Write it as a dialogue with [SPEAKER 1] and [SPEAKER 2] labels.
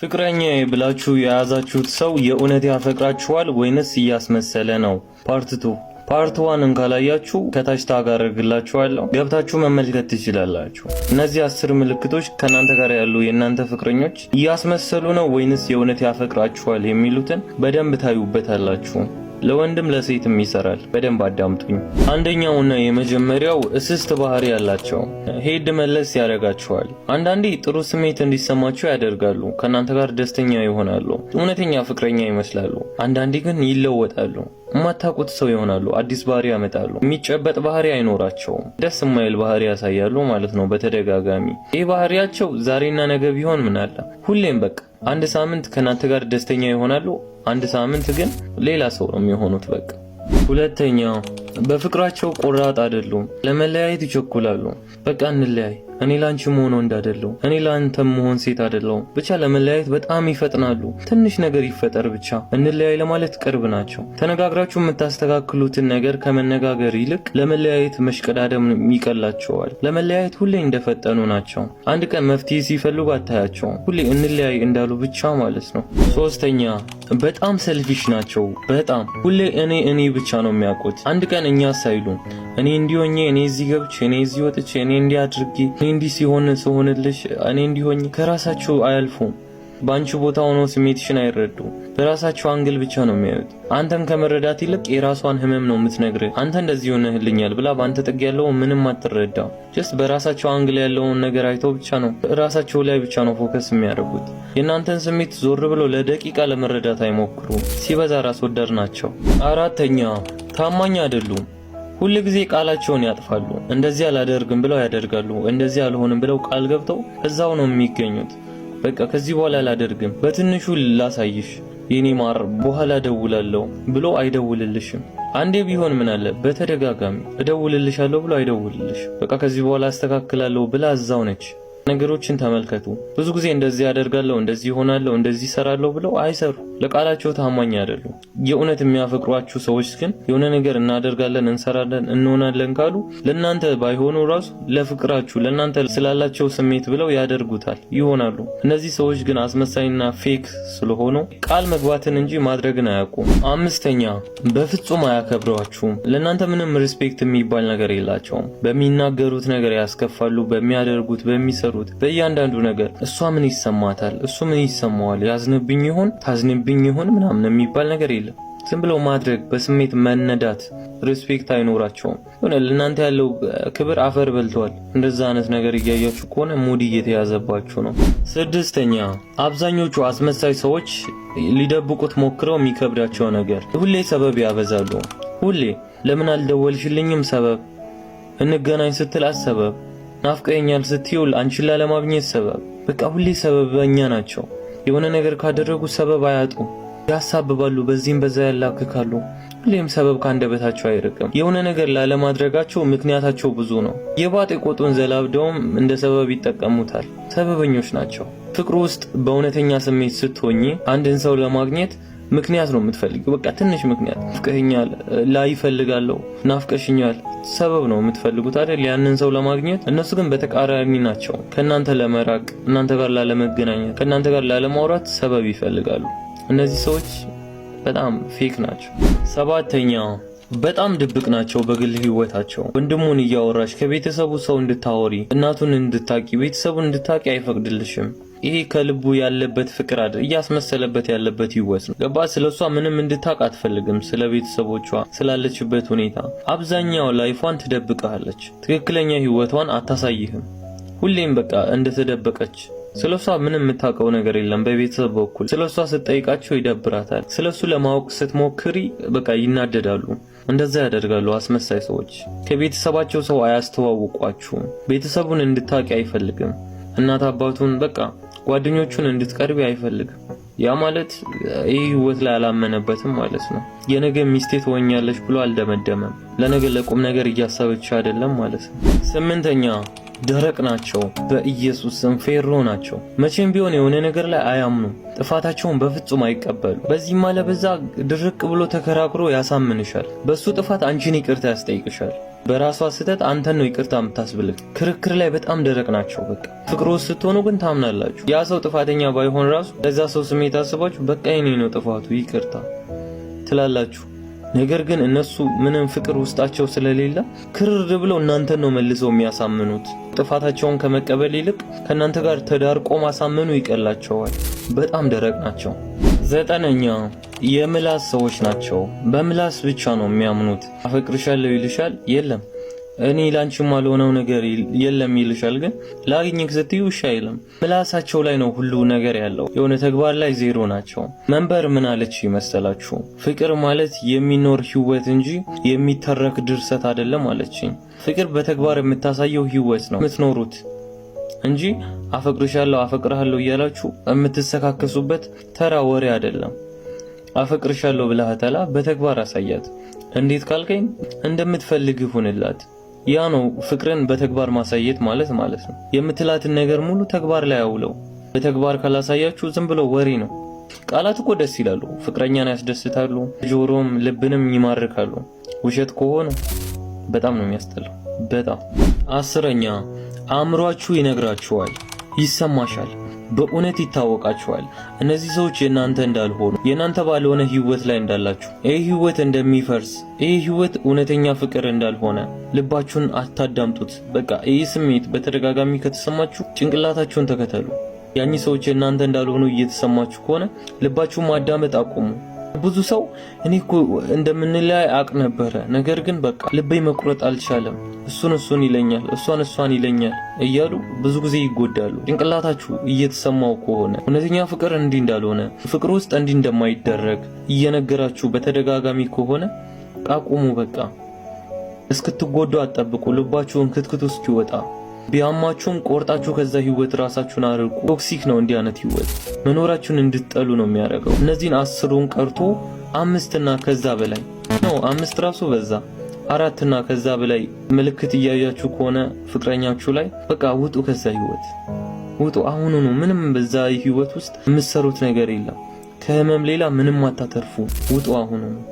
[SPEAKER 1] ፍቅረኛዬ ብላችሁ የያዛችሁት ሰው የእውነት ያፈቅራችኋል ወይንስ እያስመሰለ ነው? ፓርት 2 ፓርት 1ን ካላያችሁ ከታች ታግ አደርግላችኋለሁ፣ ገብታችሁ መመልከት ትችላላችሁ። እነዚህ 10 ምልክቶች ከናንተ ጋር ያሉ የናንተ ፍቅረኞች እያስመሰሉ ነው ወይንስ የእውነት ያፈቅራችኋል የሚሉትን በደንብ ታዩበታላችሁ። ለወንድም ለሴትም ይሰራል። በደንብ አዳምጡኝ። አንደኛውና የመጀመሪያው እስስት ባህሪ ያላቸው ሄድ መለስ ያደርጋቸዋል። አንዳንዴ ጥሩ ስሜት እንዲሰማቸው ያደርጋሉ። ከናንተ ጋር ደስተኛ ይሆናሉ። እውነተኛ ፍቅረኛ ይመስላሉ። አንዳንዴ ግን ይለወጣሉ። የማታውቁት ሰው ይሆናሉ። አዲስ ባህሪ ያመጣሉ። የሚጨበጥ ባህሪ አይኖራቸውም። ደስ የማይል ባህሪ ያሳያሉ ማለት ነው በተደጋጋሚ። ይህ ባህሪያቸው ዛሬና ነገ ቢሆን ምን አለ? ሁሌም በቃ አንድ ሳምንት ከናንተ ጋር ደስተኛ ይሆናሉ፣ አንድ ሳምንት ግን ሌላ ሰው ነው የሚሆኑት በቃ። ሁለተኛው በፍቅራቸው ቆራጥ አይደሉም። ለመለያየት ይቸኩላሉ። በቃ እንለያይ፣ እኔ ላንቺ መሆን ወንድ አይደለሁ፣ እኔ ላንተም መሆን ሴት አይደለሁ፣ ብቻ ለመለያየት በጣም ይፈጥናሉ። ትንሽ ነገር ይፈጠር ብቻ እንለያይ ለማለት ቅርብ ናቸው። ተነጋግራችሁ የምታስተካክሉትን ነገር ከመነጋገር ይልቅ ለመለያየት መሽቀዳደም ይቀላቸዋል። ለመለያየት ሁሌ እንደፈጠኑ ናቸው። አንድ ቀን መፍትሄ ሲፈልጉ አታያቸውም። ሁሌ እንለያይ እንዳሉ ብቻ ማለት ነው። ሶስተኛ በጣም ሰልፊሽ ናቸው። በጣም ሁሌ እኔ ብቻ ነው የሚያውቁት። አንድ ቀን እኛ ሳይሉ እኔ እንዲሆኜ፣ እኔ እዚህ ገብቼ፣ እኔ እዚህ ወጥቼ፣ እኔ እንዲህ አድርጌ፣ እኔ እንዲህ ሲሆንልሽ፣ እኔ እንዲሆኝ ከራሳቸው አያልፉም። በአንቺ ቦታ ሆነው ስሜትሽን አይረዱ። በራሳቸው አንግል ብቻ ነው የሚያዩት። አንተን ከመረዳት ይልቅ የራሷን ህመም ነው የምትነግርህ። አንተ እንደዚህ ሆነህልኛል ብላ በአንተ ጥግ ያለው ምንም አትረዳው። ጀስት በራሳቸው አንግል ያለውን ነገር አይተው ብቻ ነው ራሳቸው ላይ ብቻ ነው ፎከስ የሚያደርጉት። የእናንተን ስሜት ዞር ብለው ለደቂቃ ለመረዳት አይሞክሩ። ሲበዛ ራስ ወዳድ ናቸው። አራተኛ ታማኝ አይደሉም። ሁሉ ጊዜ ቃላቸውን ያጥፋሉ። እንደዚህ አላደርግም ብለው ያደርጋሉ። እንደዚህ አልሆንም ብለው ቃል ገብተው እዛው ነው የሚገኙት። በቃ ከዚህ በኋላ አላደርግም፣ በትንሹ ላሳይሽ የኔ ማር፣ በኋላ እደውላለሁ ብሎ አይደውልልሽም። አንዴ ቢሆን ምን አለ በተደጋጋሚ እደውልልሻለሁ ብሎ አይደውልልሽ። በቃ ከዚህ በኋላ አስተካክላለሁ ብላ እዛው ነች። ነገሮችን ተመልከቱ። ብዙ ጊዜ እንደዚህ ያደርጋለሁ፣ እንደዚህ ይሆናለሁ፣ እንደዚህ ሰራለሁ ብለው አይሰሩ። ለቃላቸው ታማኝ አይደሉም። የእውነት የሚያፈቅሯችሁ ሰዎች ግን የሆነ ነገር እናደርጋለን፣ እንሰራለን፣ እንሆናለን ካሉ ለናንተ ባይሆኑ ራሱ ለፍቅራችሁ ለናንተ ስላላቸው ስሜት ብለው ያደርጉታል፣ ይሆናሉ። እነዚህ ሰዎች ግን አስመሳይና ፌክ ስለሆኑ ቃል መግባትን እንጂ ማድረግን አያውቁም። አምስተኛ በፍጹም አያከብሯችሁም። ለናንተ ምንም ሪስፔክት የሚባል ነገር የላቸውም። በሚናገሩት ነገር ያስከፋሉ። በሚያደርጉት በሚሰሩ በእያንዳንዱ ነገር እሷ ምን ይሰማታል፣ እሱ ምን ይሰማዋል፣ ያዝንብኝ ይሆን ታዝንብኝ ይሆን ምናምን የሚባል ነገር የለም። ዝም ብለው ማድረግ፣ በስሜት መነዳት፣ ሪስፔክት አይኖራቸውም። ሆነ ለእናንተ ያለው ክብር አፈር በልቷል። እንደዛ አይነት ነገር እያያችሁ ከሆነ ሙድ እየተያዘባችሁ ነው። ስድስተኛ አብዛኞቹ አስመሳይ ሰዎች ሊደብቁት ሞክረው የሚከብዳቸው ነገር ሁሌ ሰበብ ያበዛሉ። ሁሌ ለምን አልደወልሽልኝም ሰበብ፣ እንገናኝ ስትል ሰበብ፣ ናፍቀኛል ስትይው አንቺን ላለማግኘት ሰበብ። በቃ ሁሌ ሰበበኛ ናቸው። የሆነ ነገር ካደረጉ ሰበብ አያጡ፣ ያሳብባሉ፣ በዚህም በዛ ያላክካሉ። ሁሌም ሰበብ ካንደበታቸው አይርቅም። የሆነ ነገር ላለማድረጋቸው ምክንያታቸው ብዙ ነው። የባጤ ቆጡን ዘላብደውም እንደ ሰበብ ይጠቀሙታል። ሰበበኞች ናቸው። ፍቅሩ ውስጥ በእውነተኛ ስሜት ስትሆኚ አንድን ሰው ለማግኘት ምክንያት ነው የምትፈልጊው። በቃ ትንሽ ምክንያት፣ ናፍቀኛል፣ ላይ ይፈልጋለሁ፣ ናፍቀሽኛል፣ ሰበብ ነው የምትፈልጉት አይደል ያንን ሰው ለማግኘት። እነሱ ግን በተቃራኒ ናቸው። ከናንተ ለመራቅ፣ እናንተ ጋር ላለመገናኘት፣ ከናንተ ጋር ላለማውራት ሰበብ ይፈልጋሉ። እነዚህ ሰዎች በጣም ፌክ ናቸው። ሰባተኛ በጣም ድብቅ ናቸው በግል ህይወታቸው። ወንድሙን እያወራሽ ከቤተሰቡ ሰው እንድታወሪ፣ እናቱን እንድታቂ፣ ቤተሰቡን እንድታቂ አይፈቅድልሽም። ይሄ ከልቡ ያለበት ፍቅር አይደል፣ እያስመሰለበት ያለበት ህይወት ነው። ገባ? ስለሷ ምንም እንድታቅ አትፈልግም። ስለ ቤተሰቦቿ ስላለችበት ሁኔታ አብዛኛው ላይፏን ትደብቃለች። ትክክለኛ ህይወቷን አታሳይህም። ሁሌም በቃ እንደተደበቀች። ስለሷ ምንም የምታውቀው ነገር የለም። በቤተሰብ በኩል ስለሷ ስትጠይቃቸው ይደብራታል። ስለሱ ለማወቅ ስትሞክሪ በቃ ይናደዳሉ። እንደዛ ያደርጋሉ አስመሳይ ሰዎች። ከቤተሰባቸው ሰው አያስተዋውቋችሁም። ቤተሰቡን እንድታቂ አይፈልግም። እናት አባቱን በቃ ጓደኞቹን እንድትቀርቢ አይፈልግም። ያ ማለት ይህ ህይወት ላይ አላመነበትም ማለት ነው። የነገ ሚስቴ ትሆኛለሽ ብሎ አልደመደመም። ለነገ ለቁም ነገር እያሰበች አይደለም ማለት ነው። ስምንተኛ ደረቅ ናቸው። በኢየሱስ ስም ፌሮ ናቸው። መቼም ቢሆን የሆነ ነገር ላይ አያምኑም። ጥፋታቸውን በፍጹም አይቀበሉ። በዚህ ማለ በዛ ድርቅ ብሎ ተከራክሮ ያሳምንሻል። በሱ ጥፋት አንቺን ይቅርታ ያስጠይቅሻል። በራሷ ስህተት አንተን ነው ይቅርታ የምታስብልህ። ክርክር ላይ በጣም ደረቅ ናቸው። በቃ ፍቅር ውስጥ ስትሆኑ ግን ታምናላችሁ። ያ ሰው ጥፋተኛ ባይሆን ራሱ ለዛ ሰው ስሜት አስባችሁ በቃ የኔ ነው ጥፋቱ ይቅርታ ትላላችሁ። ነገር ግን እነሱ ምንም ፍቅር ውስጣቸው ስለሌለ ክርር ብለው እናንተን ነው መልሰው የሚያሳምኑት። ጥፋታቸውን ከመቀበል ይልቅ ከእናንተ ጋር ተዳርቆ ማሳመኑ ይቀላቸዋል። በጣም ደረቅ ናቸው። 9ኛ የምላስ ሰዎች ናቸው። በምላስ ብቻ ነው የሚያምኑት። አፈቅርሻለሁ ይልሻል፣ የለም እኔ ላንቺ ማልሆነው ነገር የለም ይልሻል፣ ግን ላግኝክ ስትዩ እሺ አይልም። ምላሳቸው ላይ ነው ሁሉ ነገር ያለው፣ የሆነ ተግባር ላይ ዜሮ ናቸው። መንበር ምን አለች ይመስላችሁ? ፍቅር ማለት የሚኖር ህይወት እንጂ የሚተረክ ድርሰት አይደለም አለችኝ። ፍቅር በተግባር የምታሳየው ህይወት ነው የምትኖሩት እንጂ አፈቅርሻለሁ አፈቅርሃለሁ እያላችሁ የምትሰካከሱበት ተራ ወሬ አይደለም። አፈቅርሻለሁ ብለሃታላ በተግባር አሳያት። እንዴት ካልከኝ እንደምትፈልግ ይሁንላት። ያ ነው ፍቅርን በተግባር ማሳየት ማለት ነው። የምትላትን ነገር ሙሉ ተግባር ላይ አውለው። በተግባር ካላሳያችሁ ዝም ብሎ ወሬ ነው። ቃላት እኮ ደስ ይላሉ፣ ፍቅረኛን ያስደስታሉ፣ ጆሮም ልብንም ይማርካሉ። ውሸት ከሆነ በጣም ነው የሚያስጠላው። በጣም 10ኛ አእምሯችሁ ይነግራችኋል፣ ይሰማሻል፣ በእውነት ይታወቃችኋል። እነዚህ ሰዎች የናንተ እንዳልሆኑ፣ የናንተ ባልሆነ ህይወት ላይ እንዳላችሁ፣ ይህ ህይወት እንደሚፈርስ፣ ይህ ህይወት እውነተኛ ፍቅር እንዳልሆነ ልባችሁን አታዳምጡት። በቃ ይህ ስሜት በተደጋጋሚ ከተሰማችሁ ጭንቅላታችሁን ተከተሉ። ያኚ ሰዎች የናንተ እንዳልሆኑ እየተሰማችሁ ከሆነ ልባችሁን ማዳመጥ አቁሙ። ብዙ ሰው እኔ እኮ እንደምንለያይ አቅ ነበረ፣ ነገር ግን በቃ ልቤ መቁረጥ አልቻለም፣ እሱን ይለኛል፣ እሷን ይለኛል እያሉ ብዙ ጊዜ ይጎዳሉ። ጭንቅላታችሁ እየተሰማው ከሆነ እውነተኛ ፍቅር እንዲህ እንዳልሆነ፣ ፍቅር ውስጥ እንዲህ እንደማይደረግ እየነገራችሁ በተደጋጋሚ ከሆነ አቁሙ። በቃ እስክትጎዱ አትጠብቁ። ልባችሁን ክትክቱ እስኪወጣ ቢያማችሁም ቆርጣችሁ ከዛ ህይወት ራሳችሁን አርቁ። ቶክሲክ ነው እንዲህ አይነት ህይወት፣ መኖራችሁን እንድትጠሉ ነው የሚያደርገው። እነዚህን 10ን ቀርቶ 5 እና ከዛ በላይ ነው፣ 5 ራሱ በዛ 4 እና ከዛ በላይ ምልክት እያያችሁ ከሆነ ፍቅረኛችሁ ላይ በቃ ውጡ፣ ከዛ ህይወት ውጡ። አሁን ነው ምንም በዛ ህይወት ውስጥ የምትሰሩት ነገር የለም። ከህመም ሌላ ምንም አታተርፉ። ውጡ አሁን ነው።